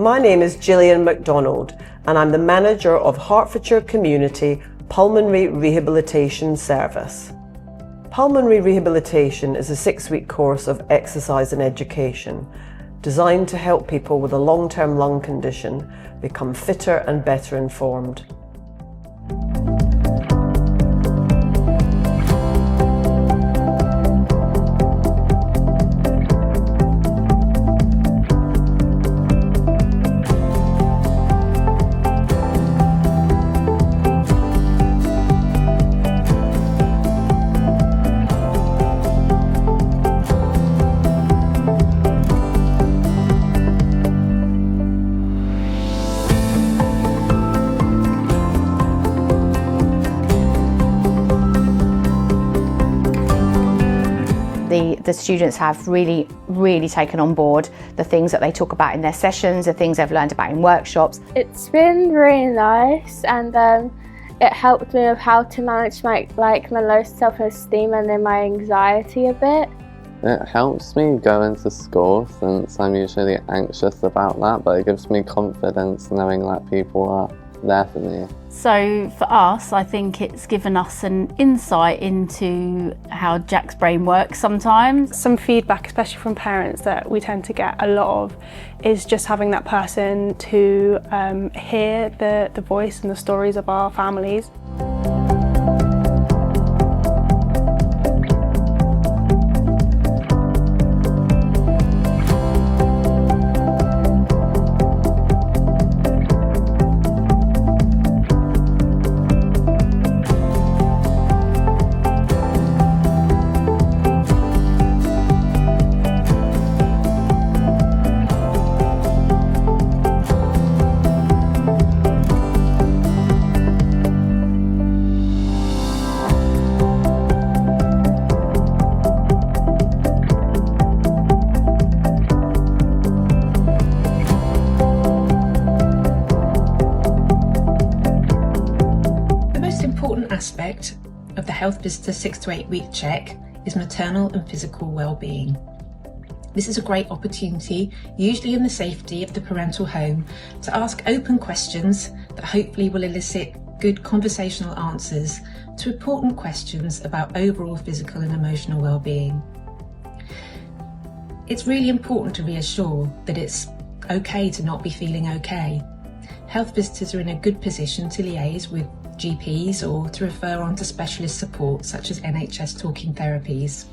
My name is Gillian MacDonald and I'm the manager of Hertfordshire Community Pulmonary Rehabilitation Service. Pulmonary rehabilitation is a 6-week course of exercise and education designed to help people with a long-term lung condition become fitter and better informed. The students have really taken on board the things that they talk about in their sessions, the things they've learned about in workshops. It's been really nice, and it helped me with how to manage my low self-esteem and then my anxiety a bit. It helps me go into school since I'm usually anxious about that, but it gives me confidence knowing that people are there for me. So for us, I think it's given us an insight into how Jack's brain works sometimes. Some feedback, especially from parents, that we tend to get a lot of is just having that person to hear the voice and the stories of our families. Aspect of the Health Visitor 6 to 8 week check is maternal and physical well-being. This is a great opportunity, usually in the safety of the parental home, to ask open questions that hopefully will elicit good conversational answers to important questions about overall physical and emotional well-being. It's really important to reassure that it's okay to not be feeling okay. Health visitors are in a good position to liaise with GPs or to refer on to specialist support such as NHS talking therapies.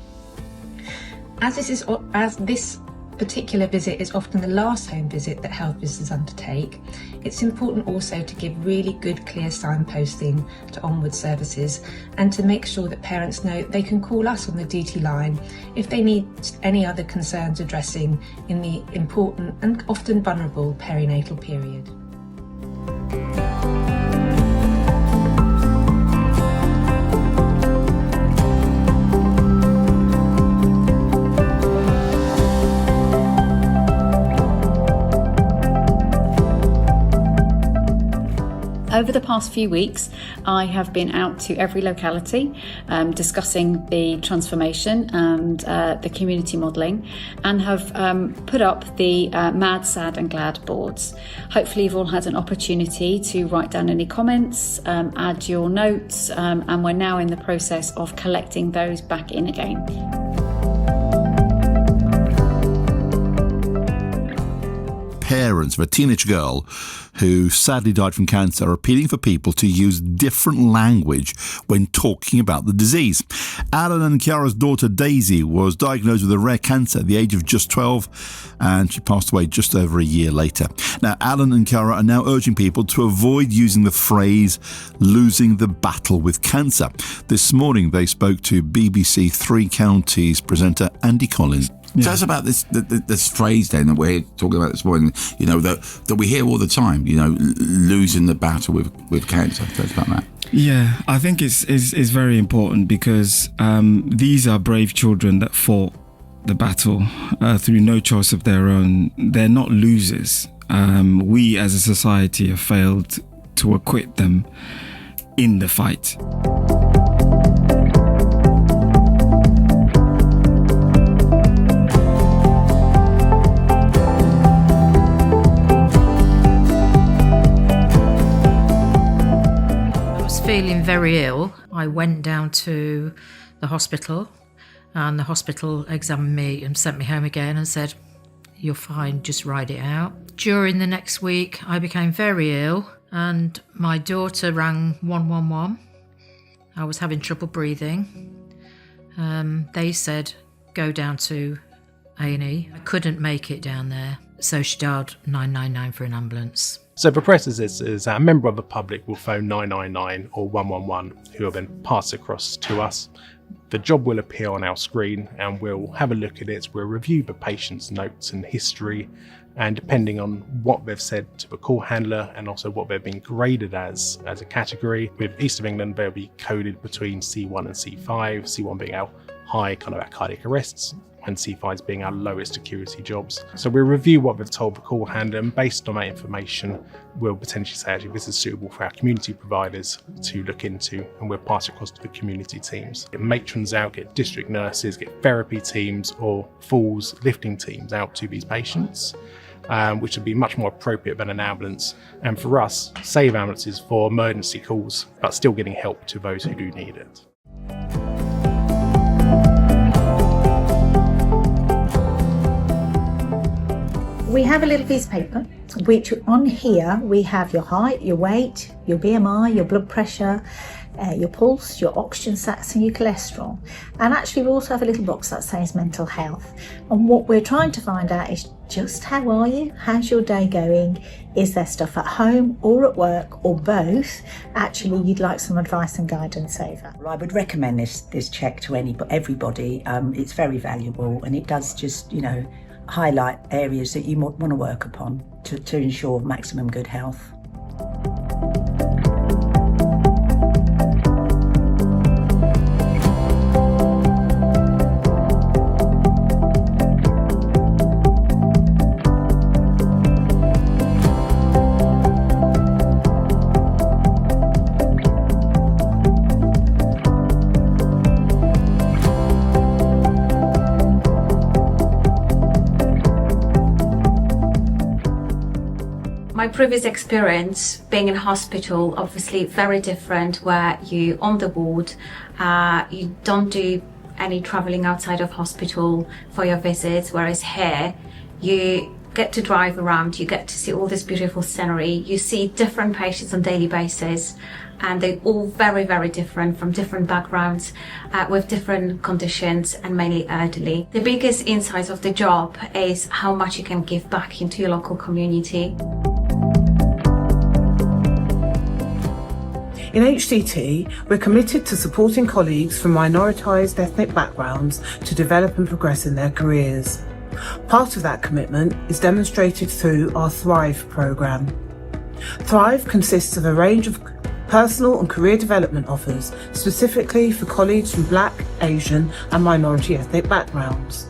As this particular visit is often the last home visit that health visitors undertake, it's important also to give really good clear signposting to onward services and to make sure that parents know they can call us on the duty line if they need any other concerns addressing in the important and often vulnerable perinatal period. Over the past few weeks, I have been out to every locality discussing the transformation and the community modelling, and have put up the Mad, Sad and Glad boards. Hopefully you've all had an opportunity to write down any comments, add your notes, and we're now in the process of collecting those back in again. Parents of a teenage girl who sadly died from cancer are appealing for people to use different language when talking about the disease. Alan and Chiara's daughter Daisy was diagnosed with a rare cancer at the age of just 12, and she passed away just over a year later. Now, Alan and Chiara are now urging people to avoid using the phrase losing the battle with cancer. This morning they spoke to BBC Three Counties presenter Andy Collins. Yeah. Tell us about this phrase then that we're talking about this morning, you know, that we hear all the time, you know, losing the battle with cancer. Tell us about that. Yeah, I think it's very important because these are brave children that fought the battle through no choice of their own. They're not losers. We as a society have failed to equip them in the fight. feeling very ill, I went down to the hospital, and the hospital examined me and sent me home again and said, "You're fine, just ride it out." During the next week, I became very ill, and my daughter rang 111. I was having trouble breathing. They said, "Go down to A&E." I couldn't make it down there, so she dialed 999 for an ambulance. So the process is that a member of the public will phone 999 or 111, who will then pass across to us. The job will appear on our screen and we'll have a look at it. We'll review the patient's notes and history, and depending on what they've said to the call handler and also what they've been graded as a category, with East of England they'll be coded between C1 and C5, C1 being our high kind of our cardiac arrests, and C5s being our lowest acuity jobs. So we'll review what they've told the call handler, and based on that information, we'll potentially say, actually, this is suitable for our community providers to look into, and we'll pass it across to the community teams. Get matrons out, get district nurses, get therapy teams or falls lifting teams out to these patients, which would be much more appropriate than an ambulance. And for us, save ambulances for emergency calls, but still getting help to those who do need it. We have a little piece of paper, which on here we have your height, your weight, your BMI, your blood pressure, your pulse, your oxygen sats and your cholesterol. And actually we also have a little box that says mental health. And what we're trying to find out is just how are you? How's your day going? Is there stuff at home or at work or both? Actually, you'd like some advice and guidance over. I would recommend this check to everybody. It's very valuable, and it does just, highlight areas that you want to work upon to ensure maximum good health. My previous experience being in hospital, obviously very different, where you on the ward, you don't do any travelling outside of hospital for your visits, whereas here you get to drive around, you get to see all this beautiful scenery, you see different patients on a daily basis, and they're all very, very different from different backgrounds, with different conditions, and mainly elderly. The biggest insight of the job is how much you can give back into your local community. In HCT, we're committed to supporting colleagues from minoritised ethnic backgrounds to develop and progress in their careers. Part of that commitment is demonstrated through our Thrive programme. Thrive consists of a range of personal and career development offers, specifically for colleagues from Black, Asian and minority ethnic backgrounds.